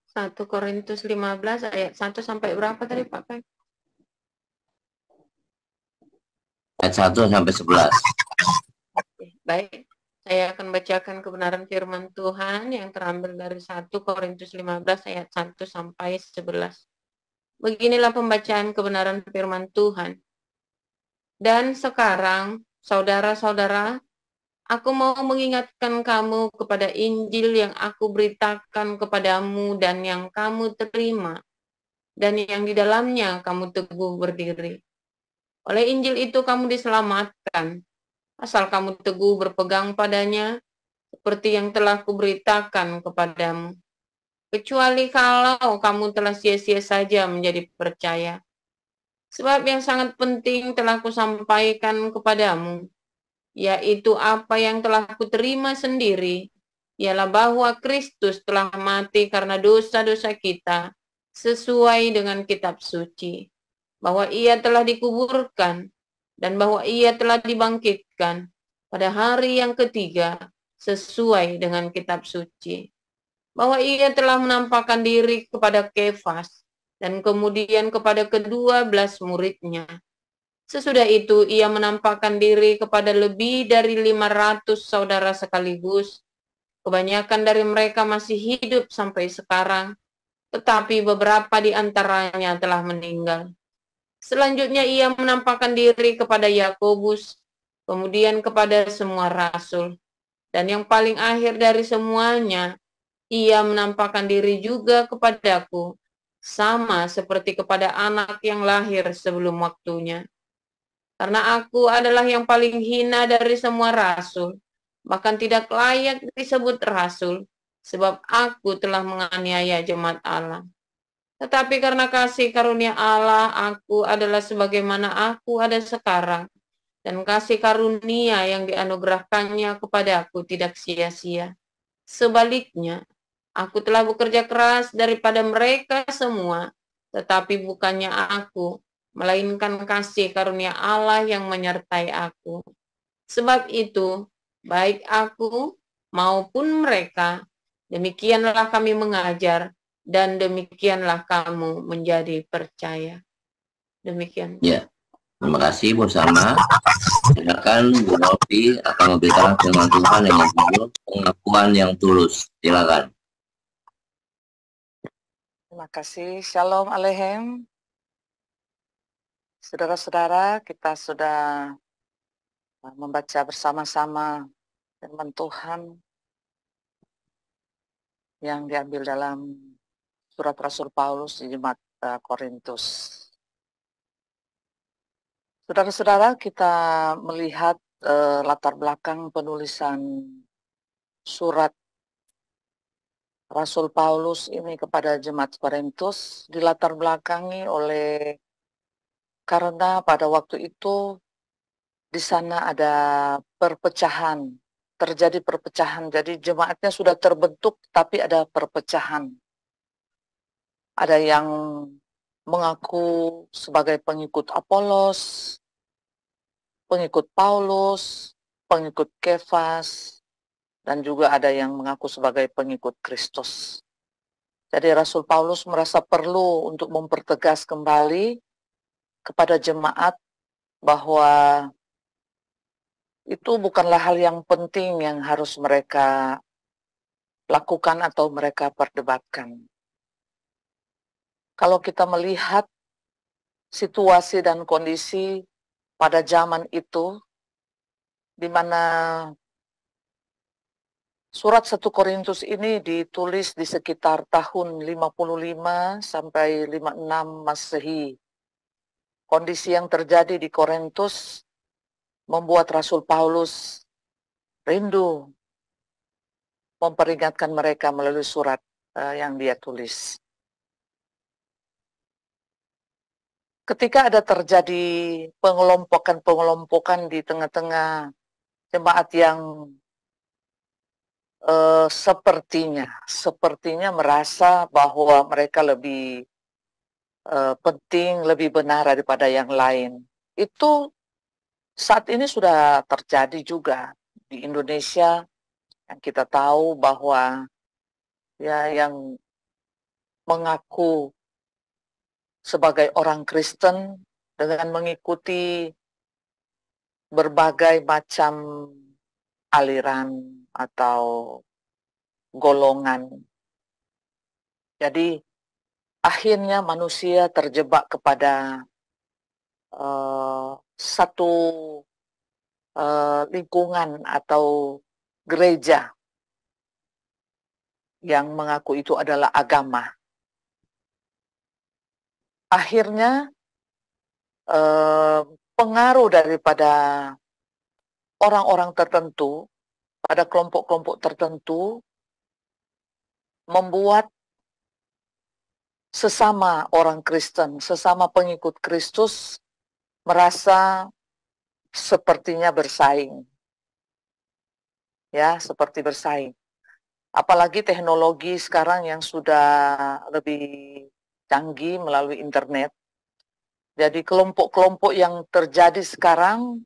1 Korintus 15 ayat 1 sampai berapa tadi Pak Peng? Ayat 1 sampai 11. Baik, saya akan bacakan kebenaran firman Tuhan yang terambil dari 1 Korintus 15 ayat 1 sampai 11. Beginilah pembacaan kebenaran firman Tuhan. Dan sekarang, saudara-saudara, aku mau mengingatkan kamu kepada Injil yang aku beritakan kepadamu dan yang kamu terima, dan yang di dalamnya kamu teguh berdiri. Oleh Injil itu kamu diselamatkan, asal kamu teguh berpegang padanya, seperti yang telah kuberitakan kepadamu. Kecuali kalau kamu telah sia-sia saja menjadi percaya. Sebab yang sangat penting telah kusampaikan kepadamu, yaitu apa yang telah kuterima sendiri, ialah bahwa Kristus telah mati karena dosa-dosa kita, sesuai dengan kitab suci, bahwa ia telah dikuburkan, dan bahwa ia telah dibangkitkan pada hari yang ketiga, sesuai dengan kitab suci, bahwa ia telah menampakkan diri kepada Kefas, dan kemudian kepada ke-12 muridnya. Sesudah itu ia menampakkan diri kepada lebih dari 500 saudara sekaligus. Kebanyakan dari mereka masih hidup sampai sekarang, tetapi beberapa di antaranya telah meninggal. Selanjutnya ia menampakkan diri kepada Yakobus, kemudian kepada semua rasul. Dan yang paling akhir dari semuanya, ia menampakkan diri juga kepadaku, sama seperti kepada anak yang lahir sebelum waktunya. Karena aku adalah yang paling hina dari semua rasul, bahkan tidak layak disebut rasul, sebab aku telah menganiaya jemaat Allah. Tetapi karena kasih karunia Allah, aku adalah sebagaimana aku ada sekarang, dan kasih karunia yang dianugerahkannya kepadaku tidak sia-sia. Sebaliknya, aku telah bekerja keras daripada mereka semua, tetapi bukannya aku, melainkan kasih karunia Allah yang menyertai aku. Sebab itu, baik aku maupun mereka, demikianlah kami mengajar, dan demikianlah kamu menjadi percaya. Demikian. Ya, terima kasih Bu Salma. Silakan Bu Novi akan memberikan firman Tuhan dengan judul pengakuan yang tulus. Silakan. Terima kasih. Shalom Alehem. Saudara-saudara, kita sudah membaca bersama-sama firman Tuhan yang diambil dalam surat Rasul Paulus di jemaat Korintus. Saudara-saudara, kita melihat latar belakang penulisan surat Rasul Paulus ini kepada jemaat Korintus dilatar belakangi oleh karena pada waktu itu di sana ada perpecahan, terjadi perpecahan. Jadi jemaatnya sudah terbentuk, tapi ada perpecahan. Ada yang mengaku sebagai pengikut Apolos, pengikut Paulus, pengikut Kefas, dan juga ada yang mengaku sebagai pengikut Kristus. Jadi Rasul Paulus merasa perlu untuk mempertegas kembali kepada jemaat bahwa itu bukanlah hal yang penting yang harus mereka lakukan atau mereka perdebatkan. Kalau kita melihat situasi dan kondisi pada zaman itu, di mana surat 1 Korintus ini ditulis di sekitar tahun 55 sampai 56 Masehi. Kondisi yang terjadi di Korintus membuat Rasul Paulus rindu memperingatkan mereka melalui surat yang dia tulis. Ketika ada terjadi pengelompokan di tengah-tengah jemaat yang sepertinya merasa bahwa mereka lebih penting, lebih benar daripada yang lain. Itu saat ini sudah terjadi juga di Indonesia, yang kita tahu bahwa ya yang mengaku sebagai orang Kristen dengan mengikuti berbagai macam aliran atau golongan. Jadi akhirnya manusia terjebak kepada satu lingkungan atau gereja yang mengaku itu adalah agama. Akhirnya pengaruh daripada orang-orang tertentu pada kelompok-kelompok tertentu membuat sesama orang Kristen, sesama pengikut Kristus merasa sepertinya bersaing. Ya, seperti bersaing. Apalagi teknologi sekarang yang sudah lebih canggih melalui internet. Jadi kelompok-kelompok yang terjadi sekarang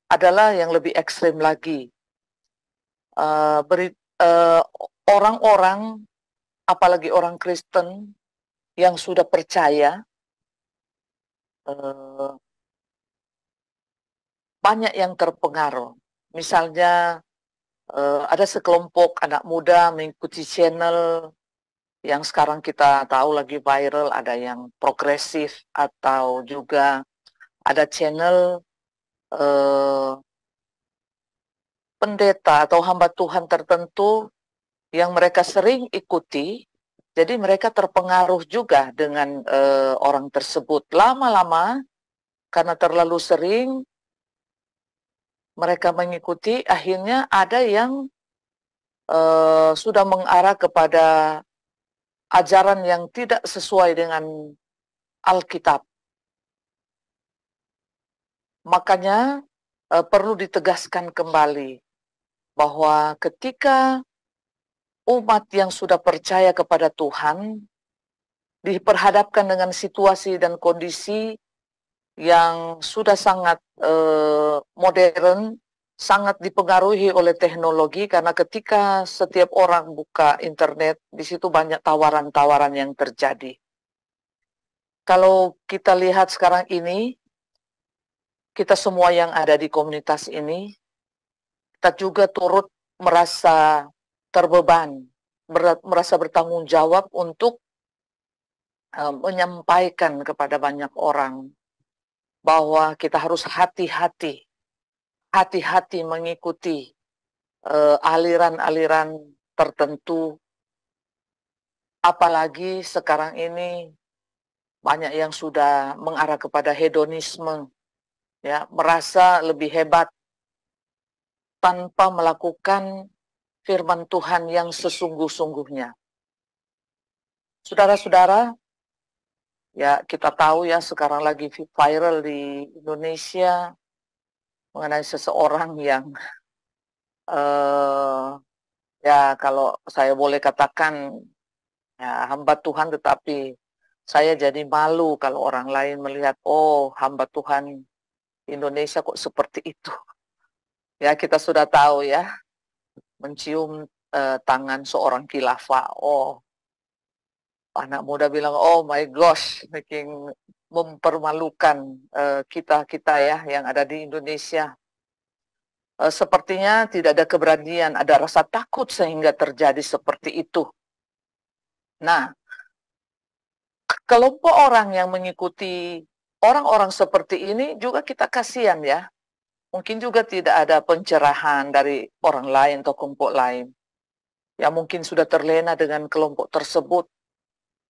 adalah yang lebih ekstrem lagi. Orang-orang, apalagi orang Kristen yang sudah percaya, banyak yang terpengaruh. Misalnya ada sekelompok anak muda mengikuti channel yang sekarang kita tahu lagi viral, ada yang progresif atau juga ada channel pendeta atau hamba Tuhan tertentu yang mereka sering ikuti, jadi mereka terpengaruh juga dengan orang tersebut. Lama-lama, karena terlalu sering mereka mengikuti, akhirnya ada yang sudah mengarah kepada ajaran yang tidak sesuai dengan Alkitab. Makanya perlu ditegaskan kembali bahwa ketika umat yang sudah percaya kepada Tuhan diperhadapkan dengan situasi dan kondisi yang sudah sangat modern, sangat dipengaruhi oleh teknologi, karena ketika setiap orang buka internet, di situ banyak tawaran-tawaran yang terjadi. Kalau kita lihat sekarang ini, kita semua yang ada di komunitas ini, kita juga turut merasa terbeban, merasa bertanggung jawab untuk menyampaikan kepada banyak orang bahwa kita harus hati-hati mengikuti aliran-aliran tertentu. Apalagi sekarang ini banyak yang sudah mengarah kepada hedonisme, ya, merasa lebih hebat tanpa melakukan firman Tuhan yang sesungguh-sungguhnya. Saudara-saudara, ya kita tahu ya sekarang lagi viral di Indonesia mengenai seseorang yang ya kalau saya boleh katakan ya hamba Tuhan, tetapi saya jadi malu kalau orang lain melihat, oh hamba Tuhan Indonesia kok seperti itu. Ya kita sudah tahu ya, mencium tangan seorang khilafah. Oh, anak muda bilang, oh my gosh, making mempermalukan kita ya yang ada di Indonesia. Sepertinya tidak ada keberanian, ada rasa takut sehingga terjadi seperti itu. Nah, kelompok orang yang mengikuti orang-orang seperti ini juga kita kasihan ya. Mungkin juga tidak ada pencerahan dari orang lain atau kelompok lain yang mungkin sudah terlena dengan kelompok tersebut.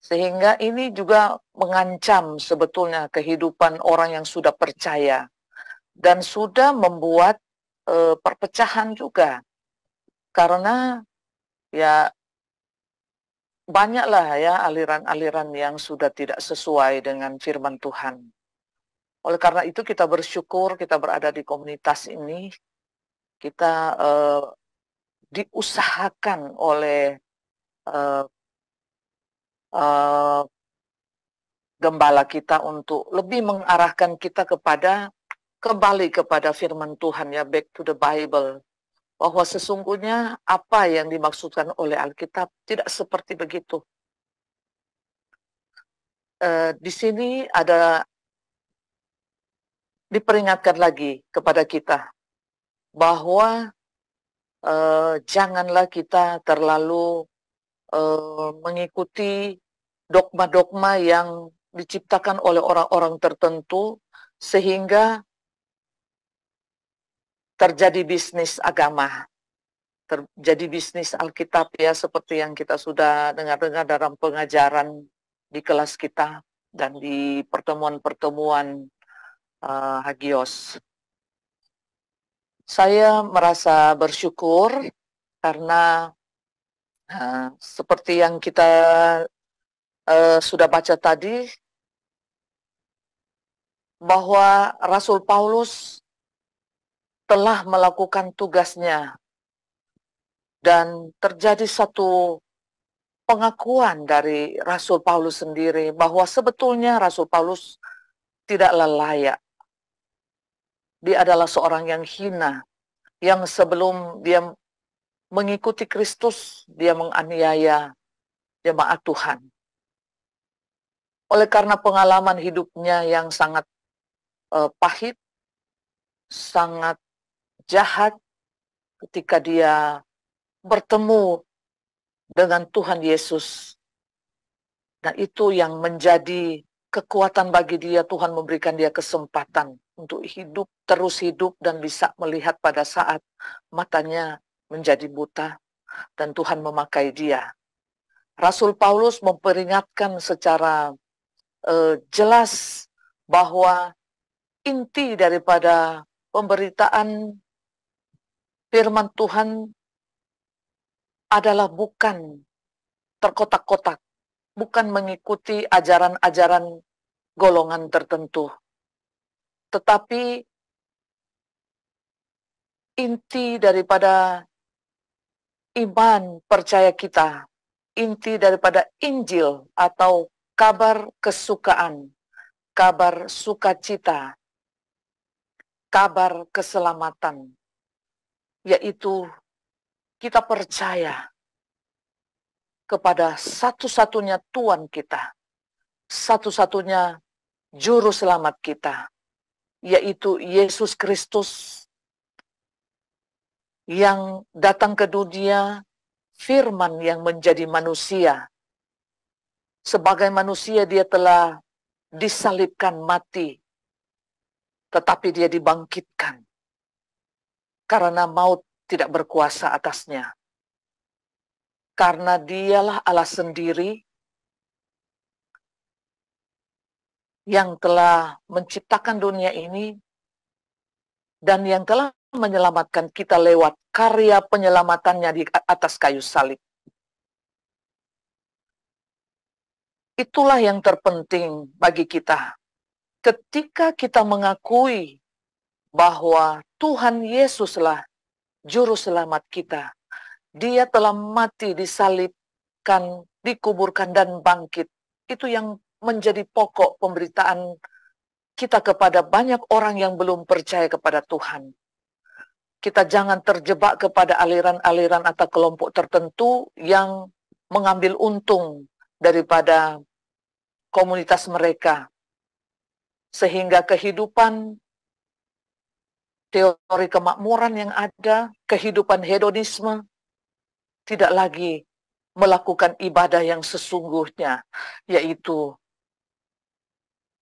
Sehingga ini juga mengancam sebetulnya kehidupan orang yang sudah percaya dan sudah membuat perpecahan juga. Karena ya banyaklah ya aliran-aliran yang sudah tidak sesuai dengan firman Tuhan. Oleh karena itu kita bersyukur kita berada di komunitas ini, kita diusahakan oleh gembala kita untuk lebih mengarahkan kita kembali kepada firman Tuhan ya, back to the Bible. Bahwa sesungguhnya apa yang dimaksudkan oleh Alkitab tidak seperti begitu. di sini ada diperingatkan lagi kepada kita bahwa janganlah kita terlalu mengikuti dogma-dogma yang diciptakan oleh orang-orang tertentu sehingga terjadi bisnis agama, terjadi bisnis Alkitab ya, seperti yang kita sudah dengar-dengar dalam pengajaran di kelas kita dan di pertemuan-pertemuan Hagios. Saya merasa bersyukur karena seperti yang kita sudah baca tadi, bahwa Rasul Paulus telah melakukan tugasnya dan terjadi satu pengakuan dari Rasul Paulus sendiri bahwa sebetulnya Rasul Paulus tidaklah layak. Dia adalah seorang yang hina, yang sebelum dia mengikuti Kristus, dia menganiaya jemaat Tuhan. Oleh karena pengalaman hidupnya yang sangat pahit, sangat jahat, ketika dia bertemu dengan Tuhan Yesus. Nah, itu yang menjadi kekuatan bagi dia. Tuhan memberikan dia kesempatan untuk hidup, terus hidup, dan bisa melihat pada saat matanya menjadi buta, dan Tuhan memakai dia. Rasul Paulus memperingatkan secara jelas bahwa inti daripada pemberitaan firman Tuhan adalah bukan terkotak-kotak, bukan mengikuti ajaran-ajaran golongan tertentu, tetapi inti daripada iman percaya kita, inti daripada Injil atau kabar kesukaan, kabar sukacita, kabar keselamatan, yaitu kita percaya kepada satu-satunya Tuhan kita, satu-satunya Juru Selamat kita, yaitu Yesus Kristus yang datang ke dunia, firman yang menjadi manusia. Sebagai manusia dia telah disalibkan mati, tetapi dia dibangkitkan karena maut tidak berkuasa atasnya. Karena dialah Allah sendiri yang telah menciptakan dunia ini dan yang telah menyelamatkan kita lewat karya penyelamatannya di atas kayu salib. Itulah yang terpenting bagi kita. Ketika kita mengakui bahwa Tuhan Yesuslah Juru Selamat kita, Dia telah mati, disalibkan, dikuburkan, dan bangkit. Itu yang menjadi pokok pemberitaan kita kepada banyak orang yang belum percaya kepada Tuhan. Kita jangan terjebak kepada aliran-aliran atau kelompok tertentu yang mengambil untung daripada komunitas mereka. Sehingga kehidupan teori kemakmuran yang ada, kehidupan hedonisme, tidak lagi melakukan ibadah yang sesungguhnya, yaitu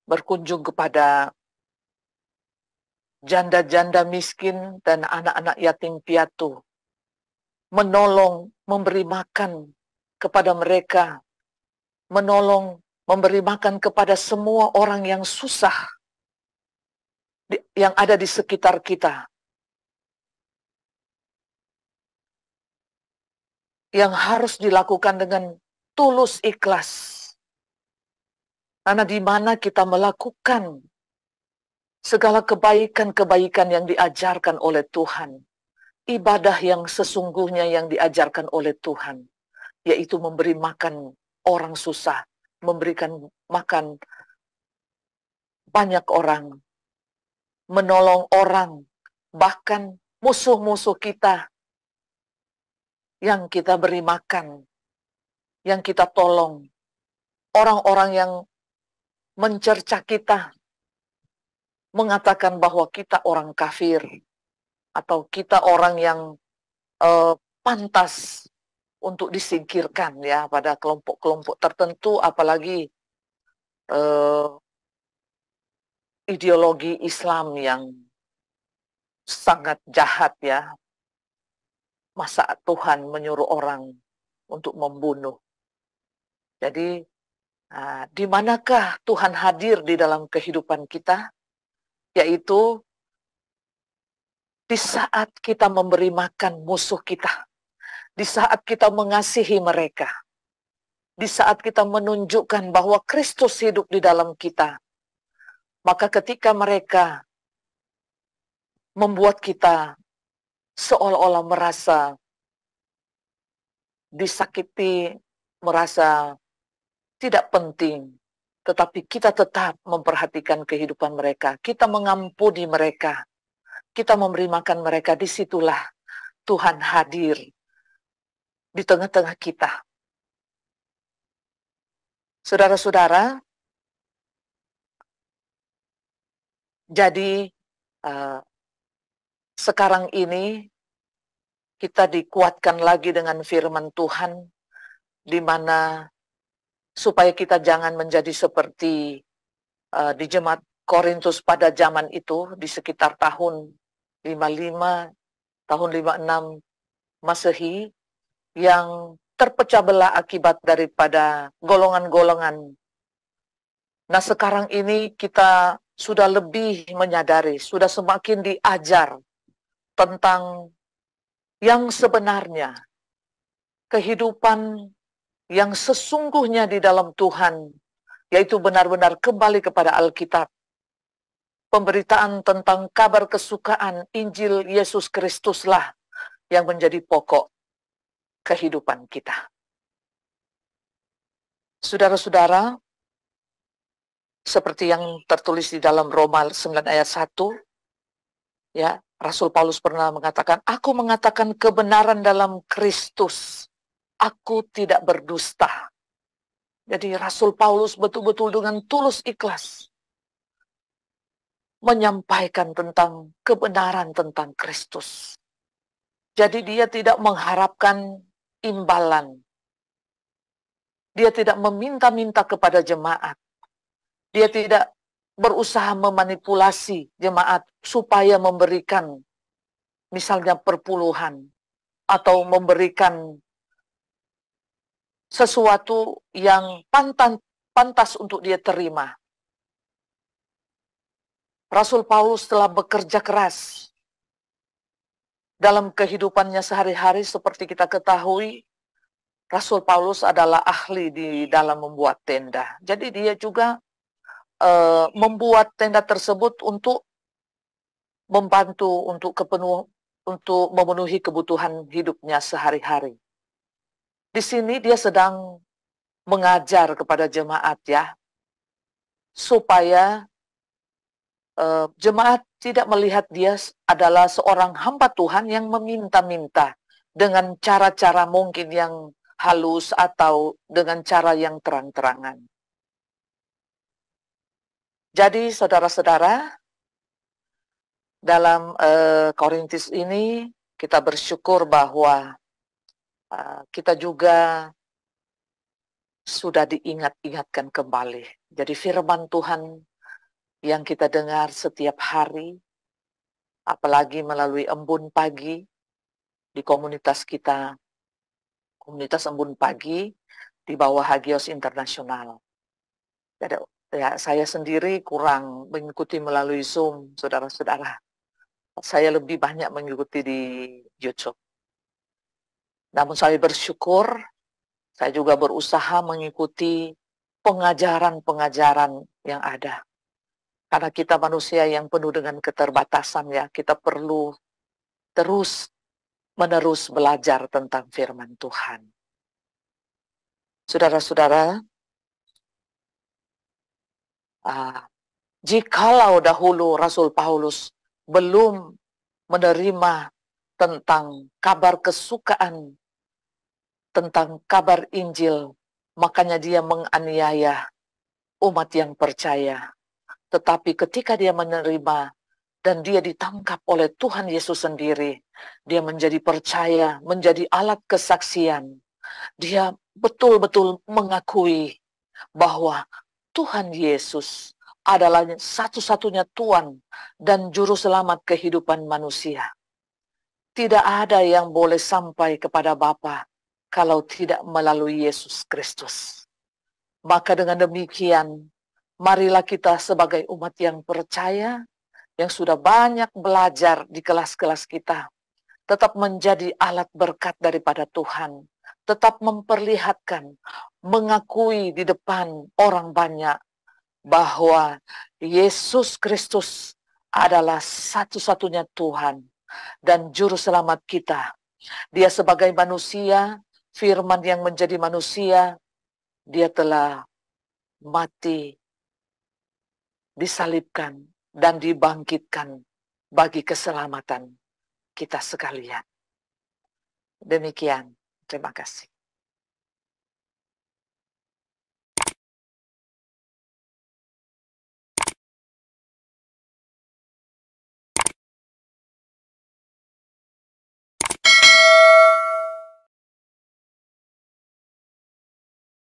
berkunjung kepada janda-janda miskin dan anak-anak yatim piatu, menolong, memberi makan kepada mereka, menolong, memberi makan kepada semua orang yang susah yang ada di sekitar kita. Yang harus dilakukan dengan tulus ikhlas. Karena di mana kita melakukan segala kebaikan-kebaikan yang diajarkan oleh Tuhan. Ibadah yang sesungguhnya yang diajarkan oleh Tuhan. Yaitu memberi makan orang susah. Memberikan makan banyak orang. Menolong orang. Bahkan musuh-musuh kita yang kita beri makan, yang kita tolong, orang-orang yang mencerca kita, mengatakan bahwa kita orang kafir, atau kita orang yang pantas untuk disingkirkan ya pada kelompok-kelompok tertentu, apalagi ideologi Islam yang sangat jahat ya. Masa Tuhan menyuruh orang untuk membunuh? Jadi, di manakah Tuhan hadir di dalam kehidupan kita? Yaitu di saat kita memberi makan musuh kita, di saat kita mengasihi mereka, di saat kita menunjukkan bahwa Kristus hidup di dalam kita. Maka ketika mereka membuat kita seolah-olah merasa disakiti, merasa tidak penting, tetapi kita tetap memperhatikan kehidupan mereka. Kita mengampuni mereka. Kita memberi makan mereka. Disitulah Tuhan hadir di tengah-tengah kita. Saudara-saudara, jadi sekarang ini kita dikuatkan lagi dengan firman Tuhan, di mana supaya kita jangan menjadi seperti di jemaat Korintus pada zaman itu, di sekitar tahun 55, tahun 56 Masehi, yang terpecah belah akibat daripada golongan-golongan. Nah, sekarang ini kita sudah lebih menyadari, sudah semakin diajar tentang yang sebenarnya, kehidupan yang sesungguhnya di dalam Tuhan, yaitu benar-benar kembali kepada Alkitab. Pemberitaan tentang kabar kesukaan Injil Yesus Kristuslah yang menjadi pokok kehidupan kita. Saudara-saudara, seperti yang tertulis di dalam Roma 9 ayat 1, ya, Rasul Paulus pernah mengatakan, aku mengatakan kebenaran dalam Kristus, aku tidak berdusta. Jadi Rasul Paulus betul-betul dengan tulus ikhlas menyampaikan tentang kebenaran tentang Kristus. Jadi dia tidak mengharapkan imbalan. Dia tidak meminta-minta kepada jemaat. Dia tidak berusaha memanipulasi jemaat supaya memberikan misalnya perpuluhan atau memberikan sesuatu yang pantas untuk dia terima. Rasul Paulus telah bekerja keras dalam kehidupannya sehari-hari. Seperti kita ketahui, Rasul Paulus adalah ahli di dalam membuat tenda. Jadi dia juga membuat tenda tersebut untuk membantu untuk memenuhi kebutuhan hidupnya sehari-hari. Di sini dia sedang mengajar kepada jemaat ya, supaya jemaat tidak melihat dia adalah seorang hamba Tuhan yang meminta-minta dengan cara-cara mungkin yang halus atau dengan cara yang terang-terangan. Jadi saudara-saudara, dalam Korintus ini kita bersyukur bahwa kita juga sudah diingat-ingatkan kembali. Jadi firman Tuhan yang kita dengar setiap hari, apalagi melalui embun pagi di komunitas kita, komunitas embun pagi di bawah Hagios Internasional. Jadi ya, saya sendiri kurang mengikuti melalui Zoom, saudara-saudara. Saya lebih banyak mengikuti di YouTube. Namun saya bersyukur, saya juga berusaha mengikuti pengajaran-pengajaran yang ada. Karena kita manusia yang penuh dengan keterbatasan ya, kita perlu terus-menerus belajar tentang firman Tuhan. Saudara-saudara, jikalau dahulu Rasul Paulus belum menerima tentang kabar kesukaan, tentang kabar Injil, makanya dia menganiaya umat yang percaya. Tetapi ketika dia menerima dan dia ditangkap oleh Tuhan Yesus sendiri, dia menjadi percaya, menjadi alat kesaksian. Dia betul-betul mengakui bahwa Tuhan Yesus adalah satu-satunya Tuhan dan Juru Selamat kehidupan manusia. Tidak ada yang boleh sampai kepada Bapa kalau tidak melalui Yesus Kristus. Maka dengan demikian, marilah kita sebagai umat yang percaya, yang sudah banyak belajar di kelas-kelas kita, tetap menjadi alat berkat daripada Tuhan, tetap memperlihatkan, mengakui di depan orang banyak bahwa Yesus Kristus adalah satu-satunya Tuhan dan Juru Selamat kita. Dia sebagai manusia, firman yang menjadi manusia, dia telah mati, disalibkan, dan dibangkitkan bagi keselamatan kita sekalian. Demikian, terima kasih.